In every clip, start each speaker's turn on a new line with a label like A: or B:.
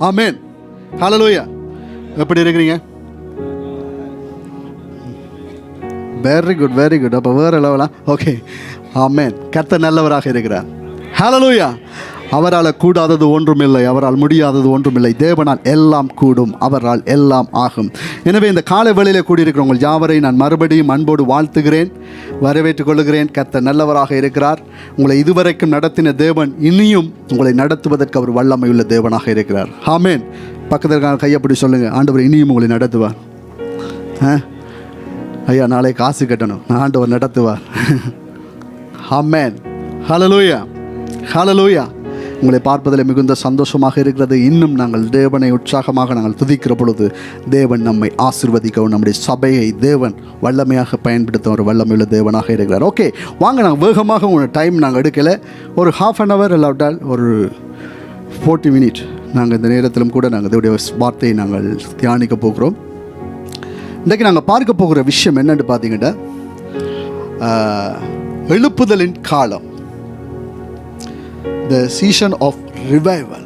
A: ஆமென். ஹல்லேலூயா. எப்படி இருக்கிறீங்க? Very good, very good. அப்போ வேறு லெவலா? ஓகே. ஆமென். கர்த்தர் நல்லவராக இருக்கிறார். ஹல்லேலூயா. அவரால் கூடாதது ஒன்றுமில்லை, அவரால் முடியாதது ஒன்றுமில்லை. தேவனால் எல்லாம் கூடும், அவரால் எல்லாம் ஆகும். எனவே இந்த காலை வேளையில் கூடியிருக்கிற உங்கள் யாவரை நான் மறுபடியும் அன்போடு வாழ்த்துகிறேன், வரவேற்றுக் கொள்கிறேன். கர்த்தர் நல்லவராக இருக்கிறார். உங்களை இதுவரைக்கும் நடத்தின தேவன் இனியும் உங்களை நடத்துவதற்கு அவர் வல்லமையுள்ள தேவனாக இருக்கிறார். ஆமென். பக்கத்தில் கையப்படி சொல்லுங்கள், ஆண்டவர் இனியும் உங்களை நடத்துவார். ஐயா நாளை காசு கட்டணும், ஆண்டவர் நடத்துவார். ஆமென். ஹல்லேலூயா, ஹல்லேலூயா. உங்களை பார்ப்பதில் மிகுந்த சந்தோஷமாக இருக்கிறது. இன்னும் நாங்கள் தேவனை உற்சாகமாக நாங்கள் துதிக்கிற பொழுது தேவன் நம்மை ஆசீர்வதிக்கவும் நம்முடைய சபையை தேவன் வல்லமையாக பயன்படுத்த ஒரு வல்லமையுள்ள தேவனாக இருக்கிறார். ஓகே, வாங்க நாங்கள் வேகமாக உங்கள் டைம் நாங்கள் எடுக்கலை. ஒரு ½ அன் ஹவர் இல்லாவிட்டால் ஒரு 40 மினிட் நாங்கள் இந்த நேரத்திலும் கூட நாங்கள் இதோடைய வார்த்தையை நாங்கள் தியானிக்க போகிறோம். இன்றைக்கு நாங்கள் பார்க்க போகிற விஷயம் என்னென்னு பார்த்தீங்கன்னா, எழுப்புதலின் காலம், the season of revival.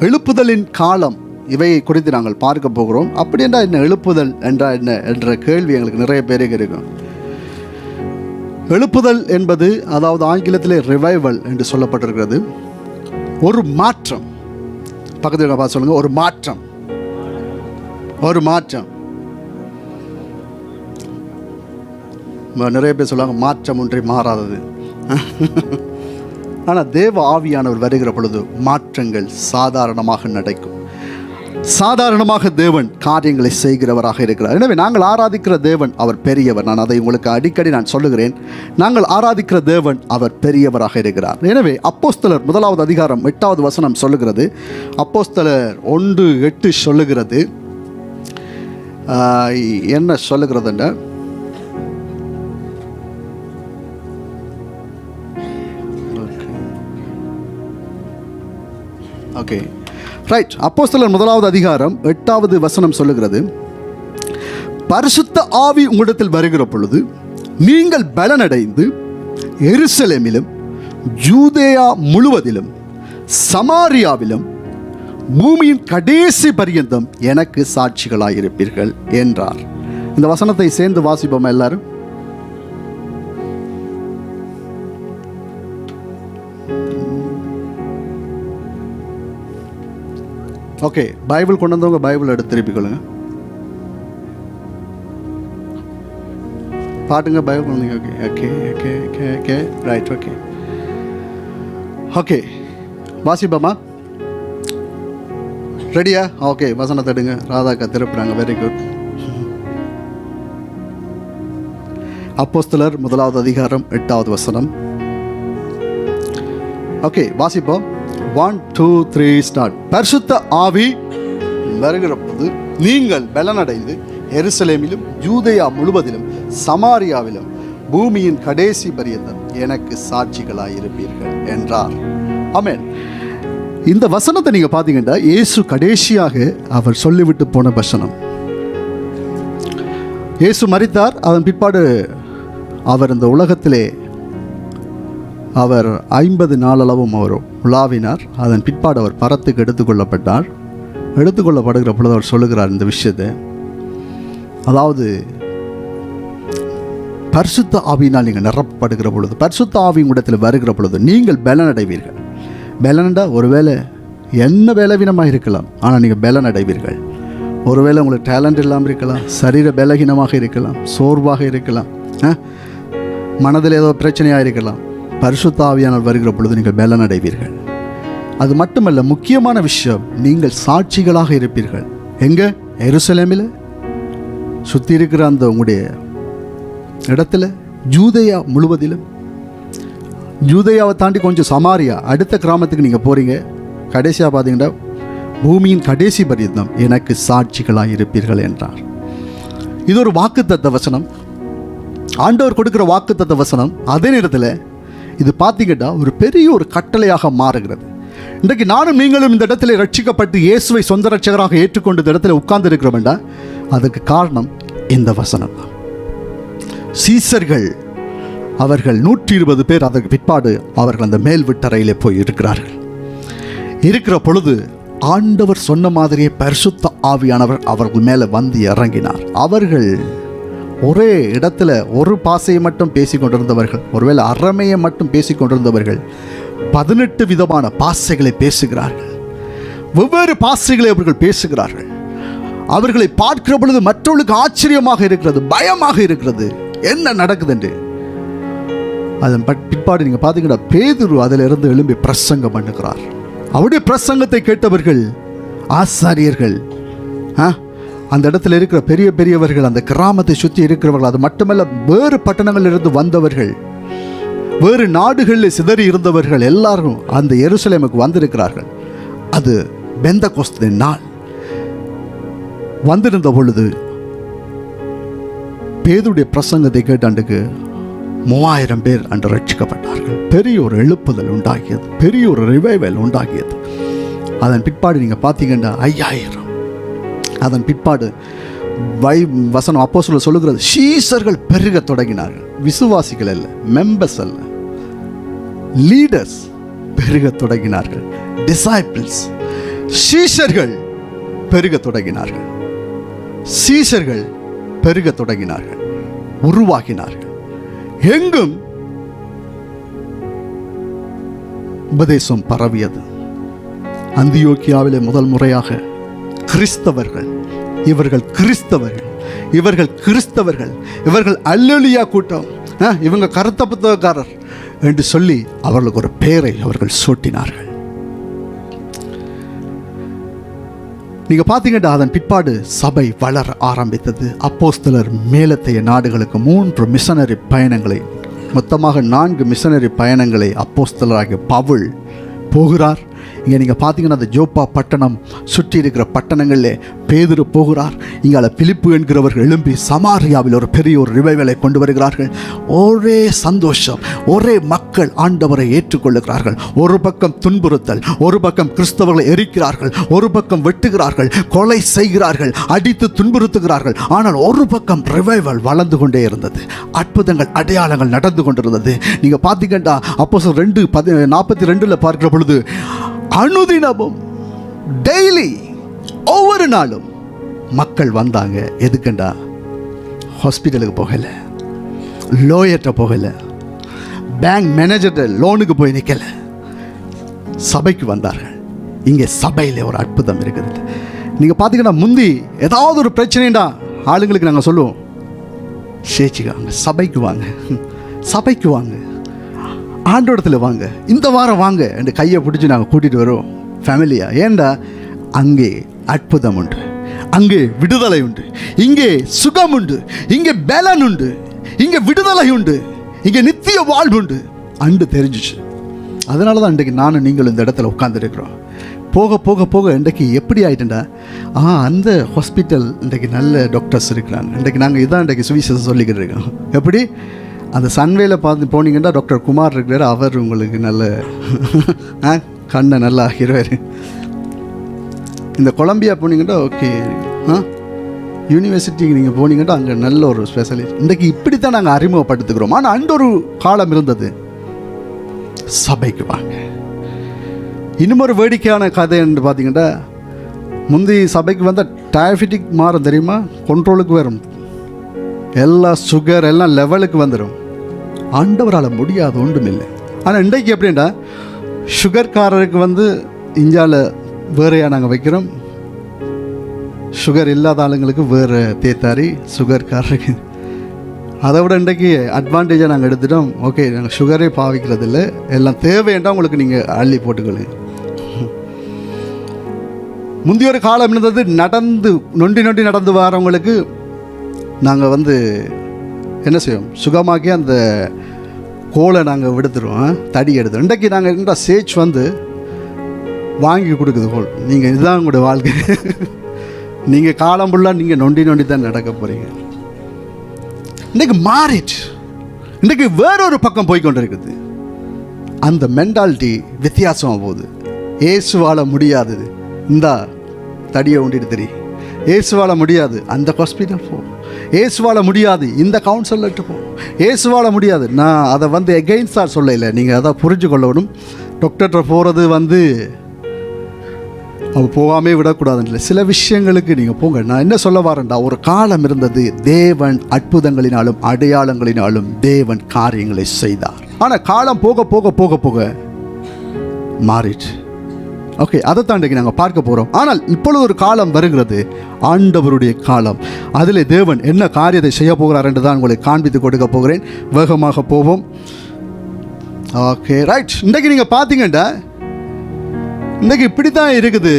A: எழுப்புதலின் காலம், இவையை குறித்து நாங்கள் பார்க்க போகிறோம். அப்படி என்றால் என்ன, எழுப்புதல் என்றால் என்ன என்ற கேள்வி எங்களுக்கு நிறைய பேருக்கு இருக்கும். எழுப்புதல் என்பது, அதாவது ஆங்கிலத்திலே ரிவைவல் என்று சொல்லப்பட்டிருக்கிறது, ஒரு மாற்றம். பக்கத்தில் பார்த்து சொல்லுங்கள், ஒரு மாற்றம், ஒரு மாற்றம். நிறைய பேர் சொல்லுவாங்க மாற்றம் ஒன்றே மாறாதது. ஆனால் தேவ ஆவியானவர் வருகிற பொழுது மாற்றங்கள் சாதாரணமாக நடக்கும். சாதாரணமாக தேவன் காரியங்களை செய்கிறவராக இருக்கிறார். எனவே நாங்கள் ஆராதிக்கிற தேவன் அவர் பெரியவர். நான் அதை உங்களுக்கு அடிக்கடி நான் சொல்லுகிறேன். நாங்கள் ஆராதிக்கிற தேவன் அவர் பெரியவராக இருக்கிறார். எனவே அப்போஸ்தலர் 1வது அதிகாரம் 8வது வசனம் சொல்லுகிறது, அப்போஸ்தலர் 1:8 சொல்லுகிறது, என்ன சொல்லுகிறதுன்னா, ஓகே ரைட். அப்போஸ்தலர் 1வது அதிகாரம் 8வது வசனம் சொல்லுகிறது, பரிசுத்த ஆவி உங்களிடத்தில் வருகிற பொழுது நீங்கள் பலனடைந்து எருசலேமிலும் யூதேயா முழுவதிலும் சமாரியாவிலும் பூமியின் கடைசி பரியந்தம் எனக்கு சாட்சிகளாயிருப்பீர்கள் என்றார். இந்த வசனத்தை சேர்ந்து வாசிப்போம் எல்லாரும். ஓகே, பைபிள் கொண்டு வந்தவங்க பைபிள் எடுத்து திருப்பிக் கொள்ளுங்க. பாட்டுங்க பைபிள் கொண்டு வந்தீங்க. Okay okay okay okay okay right. Okay okay வாசிப்போமா? ரெடியா? ஓகே, வசனத்தை எடுங்க. ராதாக்கா திருப்புறாங்க. Very good. அப்போஸ்தலர் 1வது அதிகாரம் 8வது வசனம். ஓகே வாசிப்போம். 1 2 3 ஸ்டார்ட். பரிசுத்த ஆவி வருகிற போது நீங்கள் பலனடைந்து எருசலேமிலும் யூதேயா முழுவதிலும் சமாரியாவிலும் பூமியின் கடைசி பரியந்தம் எனக்கு சாட்சிகளாயிருப்பீர்கள் என்றார். ஆமென். இந்த வசனத்தை நீங்க பார்த்தீங்கன்னா, இயேசு கடைசியாக அவர் சொல்லிவிட்டு போன வசனம். இயேசு மரித்தார். அதன் பிற்பாடு அவர் இந்த உலகத்திலே அவர் 50 நாளளவும் அவர் உலாவினார். அதன் பிற்பாடு அவர் பரத்துக்கு எடுத்துக்கொள்ளப்பட்டார். எடுத்துக்கொள்ளப்படுகிற பொழுது அவர் சொல்லுகிறார் இந்த விஷயத்தை, அதாவது பரிசுத்த ஆவியினால் நீங்கள் நிரப்பப்படுகிற பொழுது, பரிசுத்த ஆவி உங்களிடத்தில் வருகிற பொழுது நீங்கள் பலனடைவீர்கள். பலனடா ஒருவேளை என்ன பலவீனமாக இருக்கலாம், ஆனால் நீங்கள் பலனடைவீர்கள். ஒருவேளை உங்களுக்கு டேலண்ட் இல்லாமல் இருக்கலாம், சரீர பலகீனமாக இருக்கலாம், சோர்வாக இருக்கலாம், மனதில் ஏதோ பிரச்சனையாக இருக்கலாம். பரிசுத்த ஆவியானவர் வருகிற பொழுது நீங்கள் பலனடைவீர்கள். அது மட்டுமல்ல, முக்கியமான விஷயம், நீங்கள் சாட்சிகளாக இருப்பீர்கள். எங்கே? எருசலேமில், சுற்றி இருக்கிற அந்த உங்களுடைய இடத்துல, யூதேயா முழுவதிலும், யூதேயாவை தாண்டி கொஞ்சம் சமாரியா அடுத்த கிராமத்துக்கு நீங்கள் போகிறீங்க. கடைசியாக பார்த்தீங்கன்னா பூமியின் கடைசி பரியந்தம் எனக்கு சாட்சிகளாக இருப்பீர்கள் என்றார். இது ஒரு வாக்குத்தத்த வசனம், ஆண்டவர் கொடுக்குற வாக்குத்தத்த வசனம். அதே நேரத்தில் இது பார்த்தீங்கன்னா ஒரு பெரிய ஒரு கட்டளையாக மாறுகிறது. இன்றைக்கு நானும் நீங்களும் இந்த இடத்துல ரட்சிக்கப்பட்டு இயேசுவை சொந்த ரட்சகராக ஏற்றுக்கொண்டு இந்த இடத்துல உட்கார்ந்து இருக்கிறோம்டா, அதுக்கு காரணம் இந்த வசனம் தான். சீசர்கள் அவர்கள் 120 பேர், அதற்கு பிற்பாடு அவர்கள் அந்த மேல் விட்டறையிலே போய் இருக்கிறார்கள். இருக்கிற பொழுது ஆண்டவர் சொன்ன மாதிரியே பரிசுத்த ஆவியானவர் அவர்கள் மேலே வந்து இறங்கினார். அவர்கள் ஒரே இடத்துல ஒரு பாசையை மட்டும் பேசிக்கொண்டிருந்தவர்கள், ஒருவேளை அறமையை மட்டும் பேசிக்கொண்டிருந்தவர்கள் 18 விதமான பாசைகளை பேசுகிறார்கள். வெவ்வேறு பாசைகளை அவர்கள் பேசுகிறார்கள். அவர்களை பார்க்கிற பொழுது மற்றவர்களுக்கு ஆச்சரியமாக இருக்கிறது, பயமாக இருக்கிறது, என்ன நடக்குது என்று. அதன் பிற்பாடு நீங்கள் பார்த்தீங்கன்னா பேதுரு அதிலிருந்து எழும்பி பிரசங்கம் பண்ணுகிறார். அவருடைய பிரசங்கத்தை கேட்டவர்கள் ஆசாரியர்கள், அந்த இடத்துல இருக்கிற பெரிய பெரியவர்கள், அந்த கிராமத்தை சுற்றி இருக்கிறவர்கள், அது மட்டுமல்ல வேறு பட்டணங்களிலிருந்து வந்தவர்கள், வேறு நாடுகளில் சிதறி இருந்தவர்கள் எல்லாரும் அந்த எருசலேமுக்கு வந்திருக்கிறார்கள். அது பெந்தகோஸ்து நாள். வந்திருந்த பொழுது பேதுருடைய பிரசங்கத்தை கேட்டாண்டுக்கு 3000 பேர் அன்று ரட்சிக்கப்பட்டார்கள். பெரிய ஒரு எழுப்புதல் உண்டாகியது, பெரிய ஒரு ரிவைவல் உண்டாகியது. அதன் பிற்பாடு நீங்கள் பார்த்தீங்கன்னா 5000. அதன் பிற்பாடு வசனம் அப்போஸ்தலர் சொல்லுகிறது, சீஷர்கள் பெருக தொடங்கினார்கள். விசுவாசிகள் அல்ல, மெம்பர்ஸ் அல்ல, லீடர்ஸ் பெருக தொடங்கினார்கள். டிசைபிள்ஸ், சீஷர்கள் பெருக தொடங்கினார்கள். சீஷர்கள் பெருக தொடங்கினார்கள், உருவாகினார்கள். எங்கும் உபதேசம் பரவியது. அந்தியோக்கியாவிலே முதல் முறையாக கிறிஸ்தவர்கள், இவர்கள் கிறிஸ்தவர்கள், இவர்கள் கிறிஸ்தவர்கள், இவர்கள் அல்லேலூயா கூட்டம், இவங்க கருத்த புத்தகக்காரர் என்று சொல்லி அவர்களுக்கு ஒரு பெயரை அவர்கள் சூட்டினார்கள். நீங்க பார்த்தீங்கன்னா அதன் பிற்பாடு சபை வளர ஆரம்பித்தது. அப்போஸ்தலர் மேலத்தைய நாடுகளுக்கு 3 மிஷனரி பயணங்களை, மொத்தமாக 4 மிஷனரி பயணங்களை அப்போஸ்தலராகிய பவுல் போகிறார். இங்கே நீங்கள் பார்த்தீங்கன்னா அந்த ஜோப்பா பட்டணம் சுற்றி இருக்கிற பட்டணங்களில் பேதுரு போகிறார். இங்கே பிலிப்பு என்கிறவர்கள் எழும்பி சமாரியாவில் ஒரு பெரிய ஒரு ரிவைவலை கொண்டு வருகிறார்கள். ஒரே சந்தோஷம், ஒரே மக்கள் ஆண்டவரை ஏற்றுக்கொள்ளுகிறார்கள். ஒரு பக்கம் துன்புறுத்தல், ஒரு பக்கம் கிறிஸ்தவர்களை எரிக்கிறார்கள், ஒரு பக்கம் வெட்டுகிறார்கள், கொலை செய்கிறார்கள், அடித்து துன்புறுத்துகிறார்கள். ஆனால் ஒரு பக்கம் ரிவைவல் வளர்ந்து கொண்டே இருந்தது, அற்புதங்கள் அடையாளங்கள் நடந்து கொண்டிருந்தது. நீங்கள் பார்த்தீங்கன்னா அப்போஸ்தலர் 2:42 பார்க்கிற பொழுது அனுதினமும் டெய்லி ஒவ்வொரு நாளும் மக்கள் வந்தாங்க. எதுக்குண்டா ஹாஸ்பிட்டலுக்கு போகல, லோயர்கிட்ட போகல, பேங்க் மேனேஜர்கிட்ட லோனுக்கு போய் நிற்கல, சபைக்கு வந்தார்கள். இங்கே சபையில் ஒரு அற்புதம் இருக்குது. நீங்கள் பார்த்தீங்கன்னா முந்தி ஏதாவது ஒரு பிரச்சனைடா ஆளுங்களுக்கு நாங்கள் சொல்லுவோம், சேச்சிக்காங்க, சபைக்கு வாங்க, சபைக்கு வாங்க, ஆண்டோடத்தில் வாங்க, இந்த வாரம் வாங்க என்று கையை பிடிச்சி நாங்கள் கூட்டிகிட்டு வருவோம் ஃபேமிலியாக. ஏண்டா அங்கே அற்புதம் உண்டு, அங்கே விடுதலை உண்டு, இங்கே சுகம் உண்டு, இங்கே பலன் உண்டு, இங்கே விடுதலை உண்டு, இங்கே நித்திய வாழ்வு உண்டு அண்டு தெரிஞ்சிச்சு. அதனால தான் இன்றைக்கு நானும் நீங்களும் இந்த இடத்துல உட்காந்துருக்கிறோம். போக போக போக இன்றைக்கு எப்படி ஆகிட்டேன்டா, அந்த ஹாஸ்பிட்டல் இன்றைக்கு நல்ல டாக்டர்ஸ் இருக்கிறாங்க. இன்றைக்கு நாங்கள் இதான் இன்றைக்கு சுவிசேஷம் சொல்லிக்கிட்டு இருக்கோம். எப்படி அந்த சன்வேல பார்த்து போனீங்கன்னா டாக்டர் குமார் இருக்கிறார், அவர் உங்களுக்கு நல்ல கண்ணை நல்லா ஆகிடுவார். இந்த கொலம்பியா போனீங்கன்னா ஓகே, யூனிவர்சிட்டிக்கு நீங்கள் போனீங்கன்னா அங்கே நல்ல ஒரு ஸ்பெஷலிஸ்ட். இன்றைக்கு இப்படித்தான் நாங்கள் அறிமுகப்படுத்துக்கிறோம். ஆனால் அன்று ஒரு காலம் இருந்தது, சபைக்கு வாங்க. இன்னும் ஒரு வேடிக்கையான கதை என்று பார்த்தீங்கன்னா, முந்தி சபைக்கு வந்தால் டயபெட்டிக் மாறும் தெரியுமா, கண்ட்ரோலுக்கு வரும், எல்லா சுகர் எல்லாம் லெவலுக்கு வந்துடும். ஆண்டவரால் முடியாது ஒன்றும் இல்லை. ஆனால் இன்றைக்கு எப்படின்னா, சுகர்காரருக்கு வந்து இந்தியாவில் வேறையாக நாங்கள் வைக்கிறோம், சுகர் இல்லாத ஆளுங்களுக்கு வேறு தேத்தாரி, சுகர்காரருக்கு அதை விட இன்றைக்கு அட்வான்டேஜாக நாங்கள் எடுத்துட்டோம். ஓகே, நாங்கள் சுகரே பாவிக்கிறது இல்லை, எல்லாம் தேவையென்றா உங்களுக்கு நீங்கள் அள்ளி போட்டுக்கொள்ளுங்க. முந்தைய ஒரு காலம் இருந்தது, நடந்து நொண்டி நொண்டி நடந்து வரவங்களுக்கு நாங்கள் வந்து என்ன செய்வோம், சுகமாக்கி அந்த கோலை நாங்கள் விடுத்துருவோம், தடி எடுத்துருவோம். இன்றைக்கு நாங்கள் என்ன சேச் வந்து வாங்கி கொடுக்குது கோல், நீங்கள் இதுதான் உங்களுடைய வாழ்க்கை, நீங்கள் காலம் ஃபுல்லாக நீங்கள் நொண்டி நொண்டி தான் நடக்க போகிறீங்க. இன்றைக்கு மாறிச்சு, இன்றைக்கு வேறொரு பக்கம் போய்கொண்டு இருக்குது. அந்த மென்டாலிட்டி வித்தியாசமாக போகுது. ஏசுவால முடியாதது, இந்தா தடியை உண்டிட்டு தெரியும், ஏசுவால முடியாது அந்த ஹாஸ்பிட்டல் போ, ஏசுவால முடியாது இந்த கவுன்சிலர்கிட்ட போ, ஏசுவால முடியாது. நான் அதை வந்து எகெயின்ஸ்டாக சொல்லலை, நீங்கள் அதை புரிஞ்சு கொள்ளணும். டாக்டர்கிட்ட போகிறது வந்து அவள் போகாமே விடக்கூடாதுன்னு சில விஷயங்களுக்கு நீங்கள் போங்க. நான் என்ன சொல்ல வரேன்டா, ஒரு காலம் இருந்தது தேவன் அற்புதங்களினாலும் அடையாளங்களினாலும் தேவன் காரியங்களை செய்தார். ஆனால் காலம் போக போக போக போக மாறிடுச்சு. ஓகே, அதை தாண்டி நாங்கள் பார்க்க போகிறோம். ஆனால் இப்பொழுது ஒரு காலம் வருகிறது, ஆண்டவருடைய காலம். அதில் தேவன் என்ன காரியத்தை செய்ய போகிறார் என்று தான் உங்களை காண்பித்து கொடுக்க போகிறேன். வேகமாக போவோம். Okay, right. இன்றைக்கு நீங்கள் பார்த்தீங்கன்னா இன்றைக்கு இப்படி தான் இருக்குது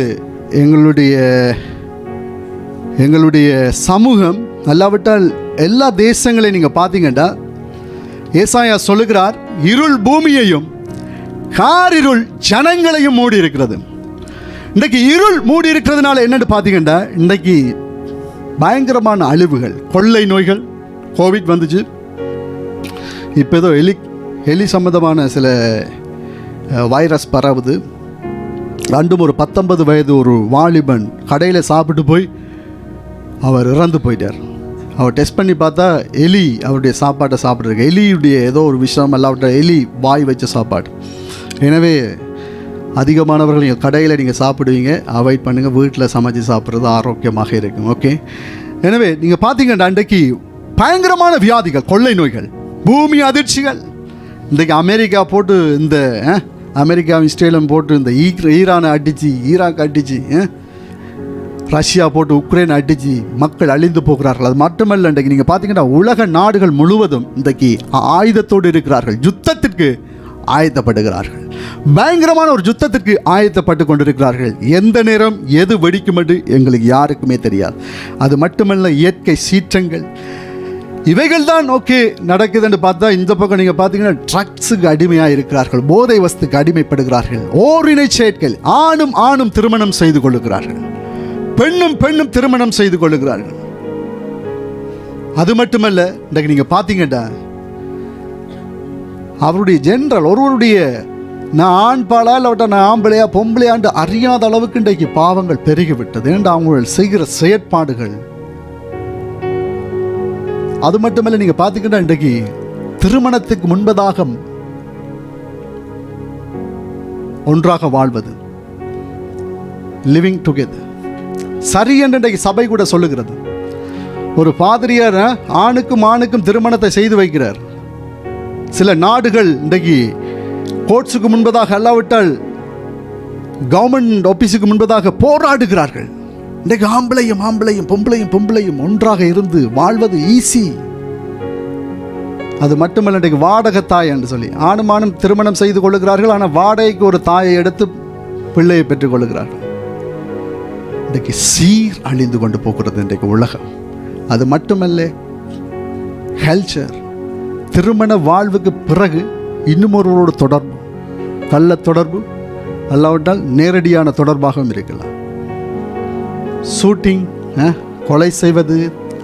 A: எங்களுடைய சமூகம். நல்லாவிட்டால் எல்லா தேசங்களையும் நீங்கள் பார்த்தீங்கன்னா ஏசாயா சொல்லுகிறார், இருள் பூமியையும் காரிருள் ஜனங்களையும் மூடி இருக்கிறது. இன்றைக்கு இருள் மூடி இருக்கிறதுனால என்னென்னு பார்த்தீங்கன்னா இன்றைக்கு பயங்கரமான அழிவுகள், கொள்ளை நோய்கள், கோவிட் வந்துச்சு. இப்போ ஏதோ எலி சம்பந்தமான சில வைரஸ் பரவுது. ரெண்டும் ஒரு 19 வயது ஒரு வாலிபன் கடையில் சாப்பிட்டு போய் அவர் இறந்து போயிட்டார். அவர் டெஸ்ட் பண்ணி பார்த்தா எலி அவருடைய சாப்பாட்டை சாப்பிட்ருக்கு. எலியுடைய ஏதோ ஒரு விஷயம் அல்லாவிட்ட எலி வாய் வச்ச சாப்பாடு. எனவே அதிகமானவர்கள் நீங்கள் கடையில் நீங்கள் சாப்பிடுவீங்க, அவாய்ட் பண்ணுங்கள். வீட்டில் சமைச்சு சாப்பிட்றது ஆரோக்கியமாக இருக்கும். ஓகே, எனவே நீங்கள் பார்த்தீங்கன்னா இன்றைக்கு பயங்கரமான வியாதிகள், கொள்ளை நோய்கள், பூமி அதிர்ச்சிகள். இன்றைக்கு அமெரிக்கா போட்டு இந்த அமெரிக்கா இஸ்ரேலும் போட்டு இந்த ஈரானை அடித்து ஈராக் அடித்து ரஷ்யா போட்டு உக்ரைன் அடித்து மக்கள் அழிந்து போகிறார்கள். அது மட்டுமல்ல, இன்றைக்கு நீங்கள் பார்த்தீங்கன்னா உலக நாடுகள் முழுவதும் இன்றைக்கு ஆயுதத்தோடு இருக்கிறார்கள், யுத்தத்திற்கு ஆயத்தப்படுகிறார்கள். பயங்கரமான ஒரு யுத்தத்திற்கு ஆயத்தப்பட்டு கொண்டிருக்கிறார்கள். எந்த நேரம் எது வெடிக்கும் என்று எங்களுக்கு யாருக்குமே தெரியாது. அது மட்டுமல்ல, இயற்கை சீற்றங்கள் இவைகள் தான் ஓகே நடக்குதுன்னு பார்த்தா இந்த பக்கம் நீங்கள் பார்த்தீங்கன்னா ட்ரக்ஸுக்கு அடிமையாக இருக்கிறார்கள், போதை வஸ்துக்கு அடிமைப்படுகிறார்கள், ஓரினை சேர்க்கை, ஆணும் திருமணம் செய்து கொள்ளுகிறார்கள், பெண்ணும் திருமணம் செய்து கொள்ளுகிறார்கள். அது மட்டுமல்ல, இன்றைக்கு நீங்கள் பார்த்தீங்கன்னா அவருடைய ஜென்ரல் ஒருவருடைய நான் ஆண் பாலா இல்லாவிட்ட நான் ஆம்பளையா பொம்பளையாண்டு அறியாத அளவுக்கு இன்றைக்கு பாவங்கள் பெருகிவிட்டது. ஏன்னா அவங்க செய்கிற செயற்பாடுகள். அது மட்டுமல்ல, நீங்கள் பார்த்தீங்கன்னா இன்றைக்கு திருமணத்துக்கு முன்பதாக ஒன்றாக வாழ்வது, லிவிங் டுகெதர், சரி என்று இன்றைக்கு சபை கூட சொல்லுகிறது. ஒரு பாதிரியார் ஆணுக்கும் திருமணத்தை செய்து வைக்கிறார். சில நாடுகள் இன்றைக்கு கோர்ட்ஸுக்கு முன்பதாக அல்லாவிட்டால் கவர்மெண்ட் ஆபீஸுக்கு முன்பதாக போராடுகிறார்கள். இன்றைக்கு ஆம்பளையும் பொம்பளையும் ஒன்றாக இருந்து வாழ்வது ஈஸி. அது மட்டுமல்ல, இன்றைக்கு வாடகை தாய் என்று சொல்லி ஆணும் திருமணம் செய்து கொள்ளுகிறார்கள். ஆனால் வாடகைக்கு ஒரு தாயை எடுத்து பிள்ளையை பெற்றுக் கொள்ளுகிறார்கள். இன்றைக்கு சீர் அழிந்து கொண்டு போகிறது இன்றைக்கு உலகம். அது மட்டுமல்ல, கல்ச்சர், திருமண வாழ்வுக்கு பிறகு இன்னும் ஒருவரோட தொடர்பு, கள்ள தொடர்பு அல்லாவிட்டால் நேரடியான தொடர்பாகவும் இருக்கலாம். ஷூட்டிங், கொலை செய்வது,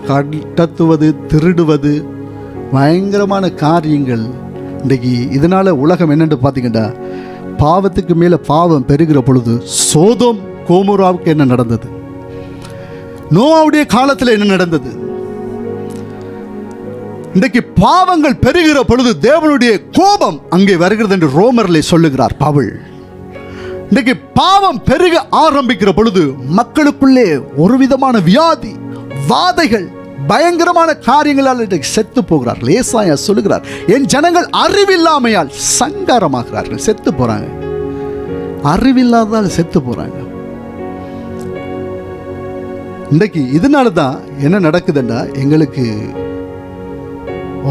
A: கடத்துவது, திருடுவது, பயங்கரமான காரியங்கள் இன்றைக்கு. இதனால் உலகம் என்னென்று பார்த்தீங்கன்னா பாவத்துக்கு மேலே பாவம் பெருகிற பொழுது சோதோம் கோமோராவுக்கு என்ன நடந்தது, நோவாவுடைய காலத்தில் என்ன நடந்தது, இன்றைக்கு பாவங்கள் பெருகிற பொழுது தேவனுடைய கோபம் அங்கே வருகிறது என்று ரோமர்லே சொல்லுகிறார் பவுல். இன்றைக்கு பாவம் பெருக ஆரம்பிக்கிற பொழுது மக்களுக்குள்ளே ஒரு விதமான வியாதி, வாதைகள், பயங்கரமான காரியங்களால் இன்றைக்கு செத்து போகிறார்கள். ஏசாயா சொல்லுகிறார், என் ஜனங்கள் அறிவில்லாமையால் சங்காரமாகிறார்கள், செத்து போறாங்க. அறிவில்லாதால் செத்து போறாங்க. இன்றைக்கு இதனால தான் என்ன நடக்குதுன்னா எங்களுக்கு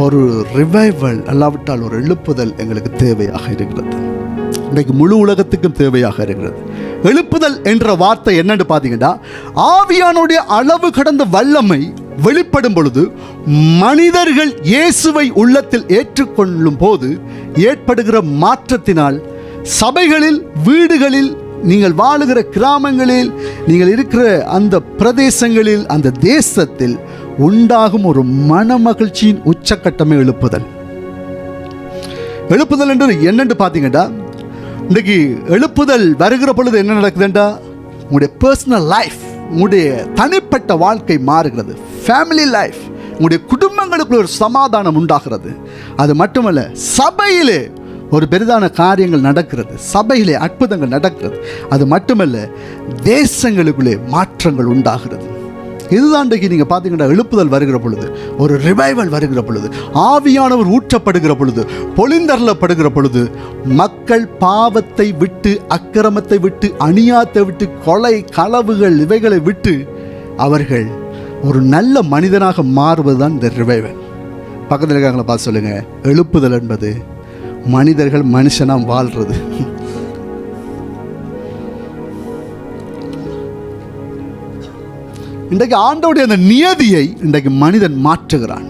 A: ஒரு ரிவைவல் அல்லாவிட்டால் ஒரு எழுப்புதல் எங்களுக்கு தேவையாக இருக்கிறது. இன்றைக்கு முழு உலகத்துக்கும் தேவையாக இருக்கிறது. எழுப்புதல் என்ற வார்த்தை என்னன்னு பார்த்தீங்கன்னா, ஆவியானுடைய அளவு கடந்த வல்லமை வெளிப்படும் பொழுது மனிதர்கள் இயேசுவை உள்ளத்தில் ஏற்றுக்கொள்ளும் போது ஏற்படுகிற மாற்றத்தினால் சபைகளில், வீடுகளில், நீங்கள் வாழுகிற கிராமங்களில், நீங்கள் இருக்கிற அந்த பிரதேசங்களில், அந்த தேசத்தில் உண்டாகும் ஒரு மனமகிழ்ச்சியின் உச்சக்கட்டமே எழுப்புதல். எழுப்புதல் என்று என்னென்று பார்த்தீங்கன்னா, இன்றைக்கு எழுப்புதல் வருகிற பொழுது என்ன நடக்குதுண்டா, உங்களுடைய பர்சனல் லைஃப், உங்களுடைய தனிப்பட்ட வாழ்க்கை மாறுகிறது. ஃபேமிலி லைஃப், உங்களுடைய குடும்பங்களுக்குள்ள ஒரு சமாதானம் உண்டாகிறது. அது மட்டுமல்ல, சபையிலே ஒரு பெரிதான காரியங்கள் நடக்கிறது, சபையிலே அற்புதங்கள் நடக்கிறது. அது மட்டுமல்ல, தேசங்களுக்குள்ளே மாற்றங்கள் உண்டாகிறது. இதுதான் இன்றைக்கு நீங்கள் பார்த்தீங்கன்னா எழுப்புதல் வருகிற பொழுது, ஒரு ரிவைவல் வருகிற பொழுது, ஆவியானவர் ஊற்றப்படுகிற பொழுது, பொழிந்தருளப்படுகிற பொழுது, மக்கள் பாவத்தை விட்டு, அக்கிரமத்தை விட்டு, அநியாயத்தை விட்டு, கொலை களவுகள் இவைகளை விட்டு அவர்கள் ஒரு நல்ல மனிதனாக மாறுவது தான் இந்த ரிவைவல். பக்கத்தில் இருக்காங்களா பார்த்து சொல்லுங்கள், எழுப்புதல் என்பது மனிதர்கள் மனுஷனாக வாழ்கிறது. இன்றைக்கு ஆண்டவுடைய அந்த நியதியை இன்றைக்கு மனிதன் மாற்றுகிறான்.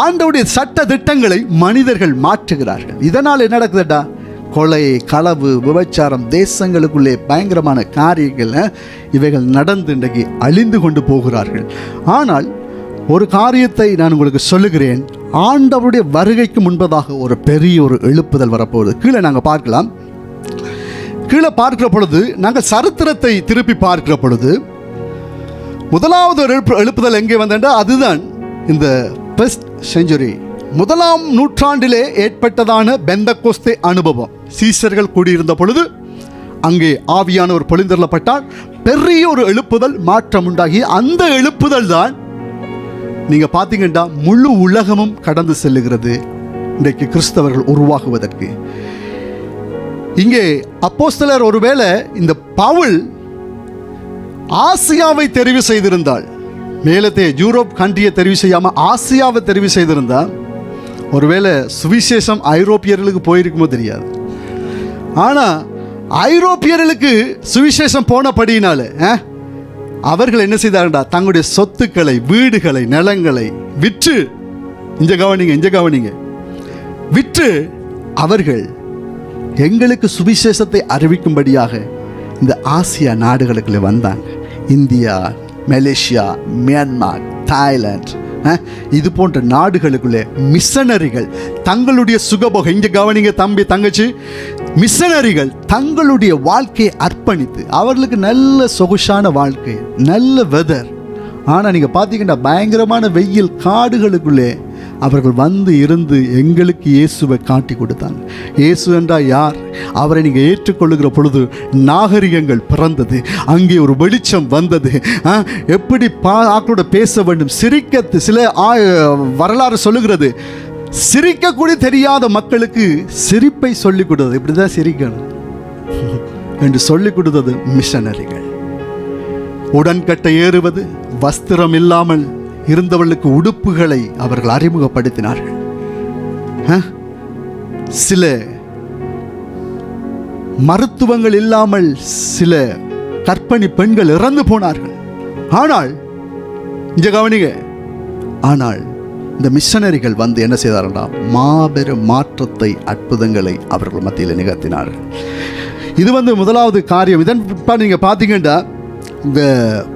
A: ஆண்டவுடைய சட்ட திட்டங்களை மனிதர்கள் மாற்றுகிறார்கள். இதனால் என்ன நடக்குதுடா? கொலை, களவு, விபச்சாரம், தேசங்களுக்குள்ளே பயங்கரமான காரியங்கள் இவைகள் நடந்து இன்றைக்கு அழிந்து கொண்டு போகிறார்கள். ஆனால் ஒரு காரியத்தை நான் உங்களுக்கு சொல்லுகிறேன், ஆண்டவருடைய வருகைக்கு முன்பதாக ஒரு பெரிய ஒரு எழுப்புதல் வரப்போகுது. கீழே நாங்கள் பார்க்கலாம். கீழே பார்க்கிற பொழுது, நாங்கள் சரித்திரத்தை திருப்பி பார்க்கிற பொழுது, முதலாவது ஒரு எழுப்புதல் எங்கே வந்தா அதுதான் இந்த ஃபர்ஸ்ட் செஞ்சுரி, 1ஆம் நூற்றாண்டிலே ஏற்பட்டதான பெந்தகோஸ்தே அனுபவம். சீசர்கள் கூடியிருந்த பொழுது அங்கே ஆவியானவர் பொழிந்தருளப்பட்டால் பெரிய ஒரு எழுப்புதல் மாற்றம் உண்டாகி, அந்த எழுப்புதல் தான் நீங்க பார்த்தீங்கன்னா முழு உலகமும் கடந்து செல்லுகிறது இன்றைக்கு கிறிஸ்தவர்கள் உருவாகுவதற்கு. இங்கே அப்போஸ்தலர் ஒருவேளை இந்த பவுல் ஆசியாவை தெரிவு செய்திருந்தால், மேலத்தே யூரோப் கண்ட்ரியை தெரிவு செய்யாமல் ஆசியாவை தெரிவு செய்திருந்தால், ஒருவேளை சுவிசேஷம் ஐரோப்பியர்களுக்கு போயிருக்குமோ தெரியாது. ஆனால் ஐரோப்பியர்களுக்கு சுவிசேஷம் போனபடியினால அவர்கள் என்ன செய்தார்களா? தங்களுடைய சொத்துக்களை, வீடுகளை, நிலங்களை விற்று, இங்க கவனிங்க, விற்று அவர்கள் எங்களுக்கு சுவிசேஷத்தை அறிவிக்கும்படியாக இந்த ஆசியா நாடுகளுக்குள்ளே வந்தாங்க. இந்தியா, மலேசியா, மியான்மார், தாய்லாந்து, இது போன்ற நாடுகளுக்குள்ளே மிஷனரிகள் தங்களுடைய சுகபோகம், இங்கே கவனிங்க தம்பி தங்கச்சி, மிஷனரிகள் தங்களுடைய வாழ்க்கையை அர்ப்பணித்து, அவர்களுக்கு நல்ல சொகுசான வாழ்க்கை, நல்ல வெதர். ஆனால் நீங்கள் பார்த்தீங்கன்னா பயங்கரமான வெயில் காடுகளுக்குள்ளே அவர்கள் வந்து இருந்து எங்களுக்கு இயேசுவை காட்டி கொடுத்தாங்க. இயேசு என்றால் யார்? அவரை நீங்கள் ஏற்றுக்கொள்ளுகிற பொழுது நாகரிகங்கள் பிறந்தது, அங்கே ஒரு வெளிச்சம் வந்தது. எப்படி ஆக்களோட பேச வேண்டும், சிரிக்க, சில வரலாறு சொல்லுகிறது, சிரிக்கக்கூட தெரியாத மக்களுக்கு சிரிப்பை சொல்லிக் கொடுத்தது, இப்படி தான் சிரிக்கணும் என்று சொல்லிக் கொடுத்தது மிஷனரிகள். உடன்கட்டை ஏறுவது, வஸ்திரம் இல்லாமல் இருந்தவர்களுக்கு உடுப்புகளை அவர்கள் அறிமுகப்படுத்தினார்கள். சில மருத்துவங்கள் இல்லாமல் சில கர்ப்பிணி பெண்கள் இறந்து போனார்கள். ஆனால் இங்க கவனிங்க, ஆனால் இந்த மிஷனரிகள் வந்து என்ன செய்தார்களா? மாபெரும் மாற்றத்தை, அற்புதங்களை அவர்கள் மத்தியில் நிகழ்த்தினார்கள். இது வந்து முதலாவது காரியம். இதன் நீங்க பார்த்தீங்கன்னா இந்த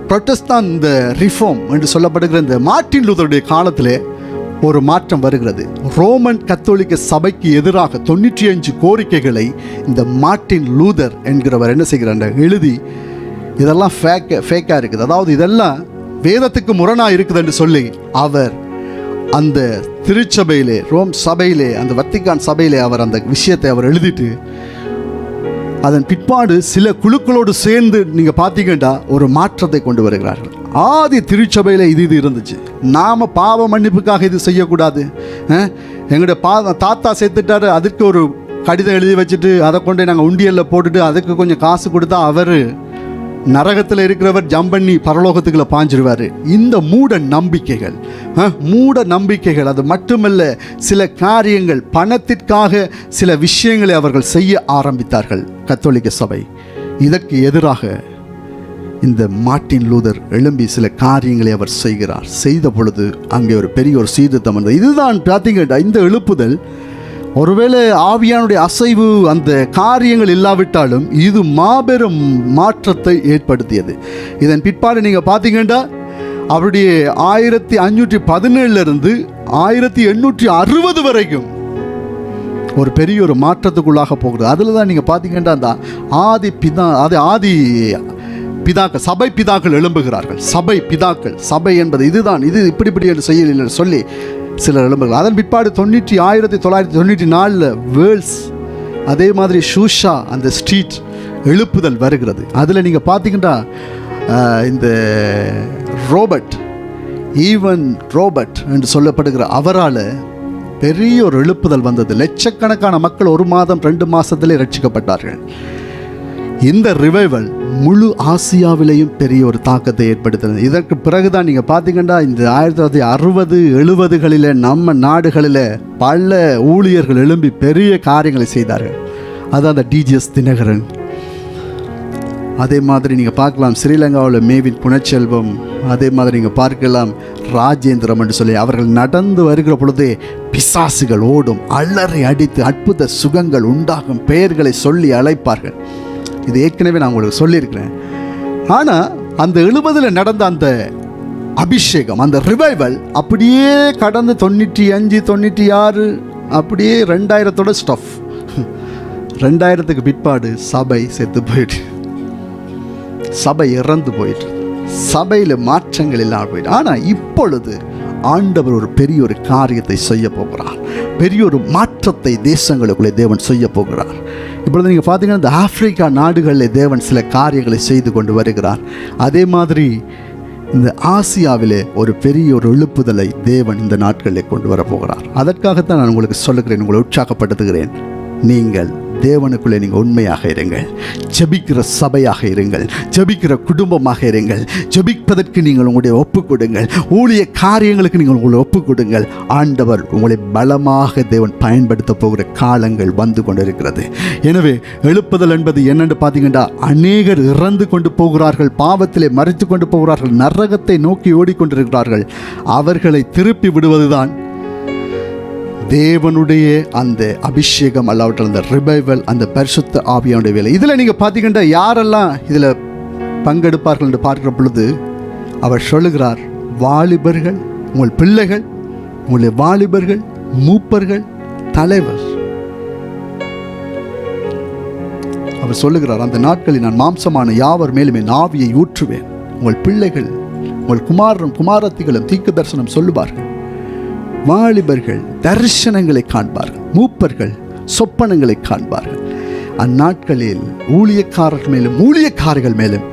A: புரொட்டஸ்தான், இந்த ரிஃபார்ம் என்று சொல்லப்படுகிற இந்த மார்ட்டின் லூதருடைய காலத்திலே ஒரு மாற்றம் வருகிறது. ரோமன் கத்தோலிக்க சபைக்கு எதிராக 95 கோரிக்கைகளை இந்த மார்ட்டின் லூதர் என்கிறவர் என்ன செய்கிறார்? எழுதி, இதெல்லாம் ஃபேக்காக இருக்குது, அதாவது இதெல்லாம் வேதத்துக்கு முரணாக இருக்குது என்று சொல்லி அவர் அந்த திருச்சபையிலே, ரோம் சபையிலே, அந்த வத்திக்கான் சபையிலே அவர் அந்த விஷயத்தை அவர் எழுதிட்டு, அதன் பிற்பாடு சில குழுக்களோடு சேர்ந்து நீங்கள் பார்த்தீங்கன்னா ஒரு மாற்றத்தை கொண்டு வருகிறார்கள். ஆதி திருச்சபையில் இது இருந்துச்சு, நாம் பாவ மன்னிப்புக்காக இது செய்யக்கூடாது, எங்களுடைய தாத்தா சேர்த்துட்டாரு, அதுக்கு ஒரு கடிதம் எழுதி வச்சுட்டு அதை கொண்டு நாங்கள் உண்டியலில் போட்டுட்டு அதுக்கு கொஞ்சம் காசு கொடுத்தா அவர் நரகத்தில் இருக்கிறவர் ஜம்ப் பண்ணி பரலோகத்துக்குள்ள பாஞ்சிருவார். இந்த மூட நம்பிக்கைகள், அது மட்டுமல்ல, சில காரியங்கள் பணத்திற்காக சில விஷயங்களை அவர்கள் செய்ய ஆரம்பித்தார்கள் கத்தோலிக்க சபை. இதற்கு எதிராக இந்த மார்ட்டின் லூதர் எழும்பி சில காரியங்களை அவர் செய்த பொழுது அங்கே ஒரு பெரிய ஒரு சீர்திருத்தம் வந்தது. இதுதான் பார்த்தீங்கன்னா இந்த எழுப்புதல். ஒருவேளை ஆவியானுடைய அசைவு, அந்த காரியங்கள் இல்லாவிட்டாலும் இது மாபெரும் மாற்றத்தை ஏற்படுத்தியது. இதன் பிற்பாடு நீங்கள் பார்த்தீங்கன்னா அவருடைய 1517 1860 வரைக்கும் ஒரு பெரிய ஒரு மாற்றத்துக்குள்ளாக போகிறது. அதில் தான் நீங்கள் பார்த்தீங்கன்னா அந்த ஆதி பிதாக்கள், சபை பிதாக்கள் எழும்புகிறார்கள். சபை என்பது இதுதான், இது இப்படி என்று செய்யல சொல்லி சிலர் எழும்புகிறார்கள். அதன் பிற்பாடு 1994 வேர்ல்ட்ஸ் அதே மாதிரி ஷூஷா அந்த ஸ்ட்ரீட் எழுப்புதல் வருகிறது. அதில் நீங்கள் பார்த்தீங்கன்னா இந்த ரோபர்ட் என்று சொல்லப்படுகிற அவரால் பெரிய ஒரு எழுப்புதல் வந்தது. லட்சக்கணக்கான மக்கள் 1 மாதம் 2 மாதத்திலே ரட்சிக்கப்பட்டார்கள். இந்த ரிவைவல் முழு ஆசியாவிலேயும் பெரிய ஒரு தாக்கத்தை ஏற்படுத்தினது. இதற்கு பிறகுதான் நீங்கள் பார்த்தீங்கன்னா இந்த 1960-70களில் நம்ம நாடுகளில் பல ஊழியர்கள் எழும்பி பெரிய காரியங்களை செய்தார்கள். அதான் அந்த டிஜிஎஸ் தினகரன். அதே மாதிரி நீங்கள் பார்க்கலாம் ஸ்ரீலங்காவில் மேவின் குணச்செல்வம், அதே மாதிரி நீங்கள் பார்க்கலாம் ராஜேந்திரம் என்று சொல்லி அவர்கள் நடந்து வருகிற பொழுதே பிசாசுகள் ஓடும், அலறி அடித்து அற்புத சுகங்கள் உண்டாகும், பெயர்களை சொல்லி அழைப்பார்கள். இது ஏற்கனவே நான் உங்களுக்கு சொல்லியிருக்கிறேன். ஆனால் அந்த 70ல் நடந்த அந்த அபிஷேகம், அந்த ரிவைவல் அப்படியே கடந்து 95 96 அப்படியே 2000 ஸ்டஃப். 2000க்கு பிற்பாடு சபை செத்து போயிட்டு, சபை இறந்து போயிட்டு, சபையில் மாற்றங்கள் இல்லாமல் போயிட்டு. ஆனால் இப்பொழுது ஆண்டவர் ஒரு பெரிய ஒரு காரியத்தை செய்ய போகிறார். பெரிய ஒரு மாற்றத்தை தேசங்களுக்குள்ளே தேவன் செய்ய போகிறார். இப்பொழுது நீங்கள் பார்த்தீங்கன்னா இந்த ஆப்பிரிக்கா நாடுகளில் தேவன் சில காரியங்களை செய்து கொண்டு வருகிறார். அதே மாதிரி இந்த ஆசியாவிலே ஒரு பெரிய ஒரு எழுப்புதலை தேவன் இந்த நாட்களில் கொண்டு வரப்போகிறார். அதற்காகத்தான் நான் உங்களுக்கு சொல்லுகிறேன், உங்களை உற்சாகப்படுத்துகிறேன். நீங்கள் தேவனுக்குள்ளே நீங்கள் உண்மையாக இருங்கள், ஜெபிக்கிற சபையாக இருங்கள், ஜெபிக்கிற குடும்பமாக இருங்கள், ஜெபிப்பதற்கு நீங்கள் உங்களுடைய ஒப்பு கொடுங்கள், ஊழிய காரியங்களுக்கு நீங்கள் உங்களை ஒப்பு கொடுங்கள். ஆண்டவர் உங்களை பலமாக தேவன் பயன்படுத்த போகிற காலங்கள் வந்து கொண்டிருக்கிறது. எனவே எழுப்புதல் என்பது என்னென்று பார்த்தீங்கன்னா, அநேகர் இறந்து கொண்டு போகிறார்கள், பாவத்திலே மறைத்து கொண்டு போகிறார்கள், நரகத்தை நோக்கி ஓடிக்கொண்டிருக்கிறார்கள். அவர்களை திருப்பி விடுவதுதான் தேவனுடைய அந்த அபிஷேகம், அல்லாவிட்டால் அந்த ரிவைவல், அந்த பரிசுத்த ஆவியானுடைய வேலை. இதில் நீங்கள் பார்த்தீங்கன்னா யாரெல்லாம் இதில் பங்கெடுப்பார்கள் என்று பார்க்கிற பொழுது அவர் சொல்லுகிறார், வாலிபர்கள், உங்கள் பிள்ளைகள், உங்களுடைய வாலிபர்கள், மூப்பர்கள், தலைவர். அவர் சொல்லுகிறார், அந்த நாட்களில் நான் மாம்சமான யாவர் மேலும் என் ஆவியை ஊற்றுவேன். உங்கள் பிள்ளைகள், உங்கள் குமாரரும் குமாரத்திகளும் தீர்க்க தரிசனம் சொல்லுவார்கள். வாலிபர்கள் தரிசனங்களை காண்பார்கள், மூப்பர்கள் சொப்பனங்களை காண்பார்கள். அந்நாட்களில் ஊழியக்காரர்கள் மேலும் ஊழியக்காரர்கள் மேலும்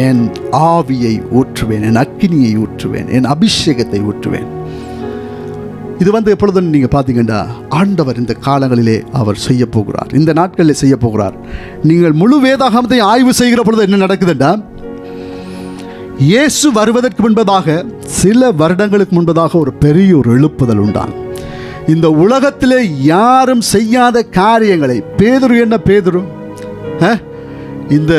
A: என் ஆவியை ஊற்றுவேன், என் அக்கினியை ஊற்றுவேன், என் அபிஷேகத்தை ஊற்றுவேன். இது எப்பொழுதும் நீங்கள் பார்த்தீங்கன்னா ஆண்டவர் இந்த காலங்களிலே அவர் செய்ய போகிறார், இந்த நாட்களில் செய்ய போகிறார். நீங்கள் முழு வேதாகமத்தை ஆய்வு செய்கிற பொழுது என்ன நடக்குதுன்னா, இயேசு வருவதற்கு முன்பதாக சில வருடங்களுக்கு முன்பதாக ஒரு பெரிய ஒரு எழுப்புதல் உண்டான். இந்த உலகத்திலே யாரும் செய்யாத காரியங்களை, பேதுரு இந்த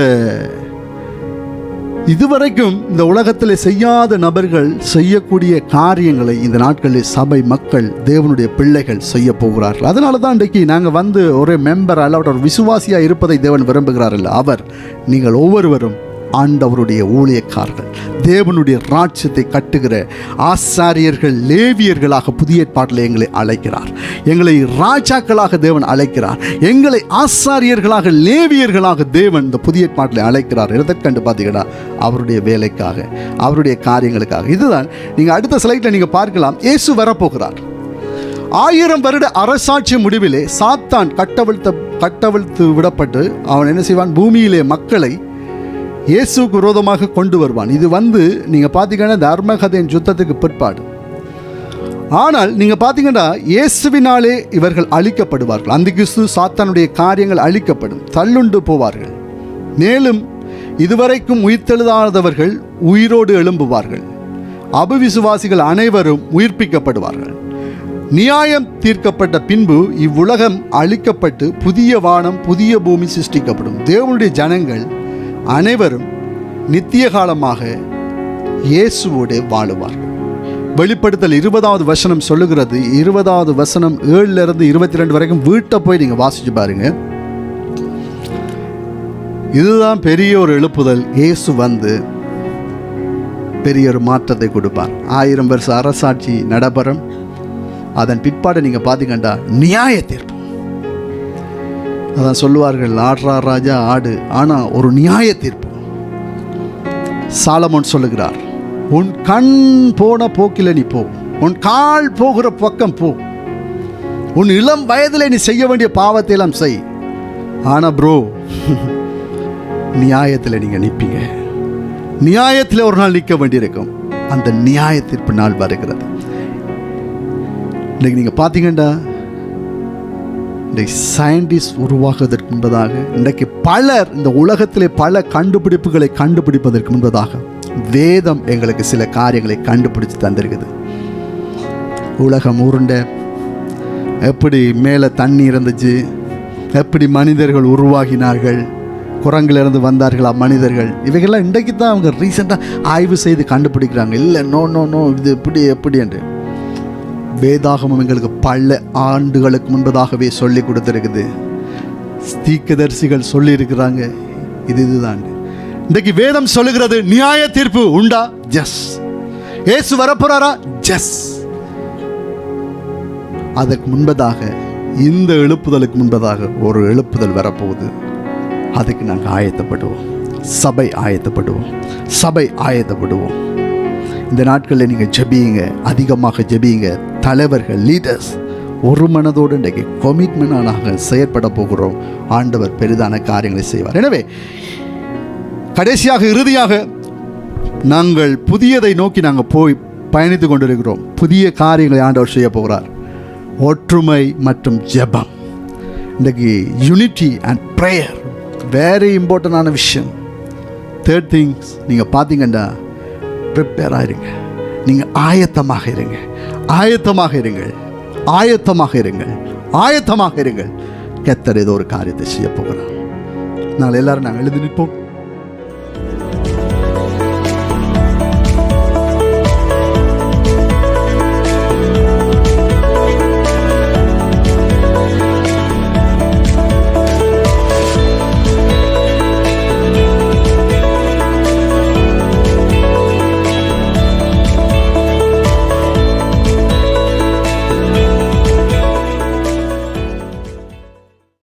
A: இதுவரைக்கும் இந்த உலகத்தில் செய்யாத நபர்கள் செய்யக்கூடிய காரியங்களை இந்த நாட்களில் சபை மக்கள், தேவனுடைய பிள்ளைகள் செய்ய போகிறார்கள். அதனால தான் இன்றைக்கு நாங்கள் ஒரு மெம்பர் அல்ல ஒரு விசுவாசியாக இருப்பதை தேவன் விரும்புகிறார்கள். அவர் நீங்கள் ஒவ்வொருவரும் ஆண்டவருடைய ஊழியக்காரர்கள், தேவனுடைய ராஜ்யத்தை கட்டுகிற ஆசாரியர்கள், லேவியர்களாக புதிய ஏற்பாட்டில் எங்களை அழைக்கிறார். எங்களை ராஜாக்களாக தேவன் அழைக்கிறார். எங்களை ஆசாரியர்களாக, லேவியர்களாக தேவன் இந்த புதிய ஏற்பாட்டில் அழைக்கிறார். எதற்கண்டு பார்த்தீங்கன்னா அவருடைய வேலைக்காக, அவருடைய காரியங்களுக்காக. இதுதான் நீங்கள் அடுத்த ஸ்லைடில் நீங்கள் பார்க்கலாம். இயேசு வரப்போகிறார். 1000 வருட அரசாட்சி முடிவிலே சாத்தான் கட்டவிழ்த்து விடப்பட்டு அவன் என்ன செய்வான், பூமியிலே மக்களை இயேசுக்கு விரோதமாக கொண்டு வருவான். இது நீங்கள் பார்த்தீங்கன்னா இந்த அர்மகதேன் யுத்தத்துக்கு பிற்பாடு. ஆனால் நீங்கள் பார்த்தீங்கன்னா இயேசுவினாலே இவர்கள் அழிக்கப்படுவார்கள். அந்த கிறிஸ்து சாத்தானுடைய காரியங்கள் அழிக்கப்படும், தள்ளுண்டு போவார்கள். மேலும் இதுவரைக்கும் உயிர்த்தெழுதாதவர்கள் உயிரோடு எழும்புவார்கள். அபவிசுவாசிகள் அனைவரும் உயிர்ப்பிக்கப்படுவார்கள். நியாயம் தீர்க்கப்பட்ட பின்பு இவ்வுலகம் அழிக்கப்பட்டு புதிய வானம், புதிய பூமி சிருஷ்டிக்கப்படும். தேவனுடைய ஜனங்கள் அனைவரும் நித்திய காலமாக இயேசுவோடு வாழுவார்கள். வெளிப்படுத்தல் 20வது வசனம் சொல்லுகிறது. 20வது வசனம் 7லிருந்து 22 வரைக்கும் வீட்டை போய் நீங்கள் வாசிச்சு பாருங்க. இதுதான் பெரிய ஒரு எழுப்புதல். இயேசு பெரிய ஒரு மாற்றத்தை கொடுப்பார். 1000 வருஷ அரசாட்சி நடைபெறும். அதன் பிற்பாடு நீங்கள் பார்த்தீங்கன்னா நியாய தீர்ப்பு. அதான் சொல்லுவார்கள், ஆடுறார் ராஜா ஆடு, ஆனால் ஒரு நியாய தீர்ப்பு. சாலமோன் சொல்லுகிறார், உன் கண் போன போக்கில் நீ போ, உன் கால் போகிற பக்கம் போ, உன் இளம் வயதில் நீ செய்ய வேண்டிய பாவத்தை எல்லாம் செய், ஆனால் ப்ரோ, நியாயத்தில் நீங்கள் நிற்பீங்க. நியாயத்தில் ஒரு நாள் நிற்க வேண்டியிருக்கும். அந்த நியாயத்திற்கு நாள் வருகிறது. இன்றைக்கு நீங்கள் பார்த்தீங்கன்னா, இன்றைக்கு சயின்டிஸ்ட் உருவாகுவதற்கு முன்பதாக, இன்றைக்கு பலர் இந்த உலகத்திலே பல கண்டுபிடிப்புகளை கண்டுபிடிப்பதற்கு முன்பதாக வேதம் எங்களுக்கு சில காரியங்களை கண்டுபிடிச்சு தந்திருக்குது. உலகம் உருண்டை, எப்படி மேலே தண்ணி இருந்துச்சு, எப்படி மனிதர்கள் உருவாகினார்கள், குரங்கிலிருந்து வந்தார்களா மனிதர்கள், இவைகள்லாம் இன்றைக்கு தான் அவங்க ரீசெண்டாக ஆய்வு செய்து கண்டுபிடிக்கிறாங்க. இல்லை நோ நோ நோ இது எப்படி என்று வேதாகமம் எங்களுக்கு பல ஆண்டுகளுக்கு முன்பதாகவே சொல்லி கொடுத்துருக்குது. தீர்க்கதரிசிகள் சொல்லி இருக்கிறாங்க இதுதான். இன்றைக்கு வேதம் சொல்லுகிறது நியாய தீர்ப்பு உண்டா? ஜஸ். இயேசு வரப்போறாரா? ஜஸ். அதற்கு முன்பதாக, இந்த எழுப்புதலுக்கு முன்பதாக ஒரு எழுப்புதல் வரப்போகுது. அதுக்கு நாங்கள் ஆயத்தப்படுவோம். சபை ஆயத்தப்படுவோம். சபை ஆயத்தப்படுவோம். இந்த நாட்களில் நீங்கள் ஜெபியுங்க, அதிகமாக ஜெபியுங்க. தலைவர்கள், லீடர்ஸ் ஒரு மனதோடு இன்றைக்கு கமிட்மெண்டாக நாங்கள் செயற்பட போகிறோம். ஆண்டவர் பெரிதான காரியங்களை செய்வார். எனவே கடைசியாக, இறுதியாக, நாங்கள் புதியதை நோக்கி நாங்கள் போய் பயணித்து கொண்டிருக்கிறோம். புதிய காரியங்களை ஆண்டவர் செய்ய போகிறார். ஒற்றுமை மற்றும் ஜெபம். இன்றைக்கு யூனிட்டி அண்ட் ப்ரேயர் வெரி இம்பார்ட்டண்டான விஷயம். தேர்ட் திங்ஸ், நீங்கள் பார்த்தீங்கன்னா ப்ரிப்பேர் ஆகிருங்க. நீங்கள் ஆயத்தமாக இருங்க. ஆயத்தமாக இருங்கள். ஆயத்தமாக இருங்கள். ஆயத்தமாக இருங்கள். கர்த்தர் ஏதோ ஒரு காரியத்தை செய்ய போகிறார். நாங்கள் எல்லாரும் நாங்கள் எழுதி நிற்போம்.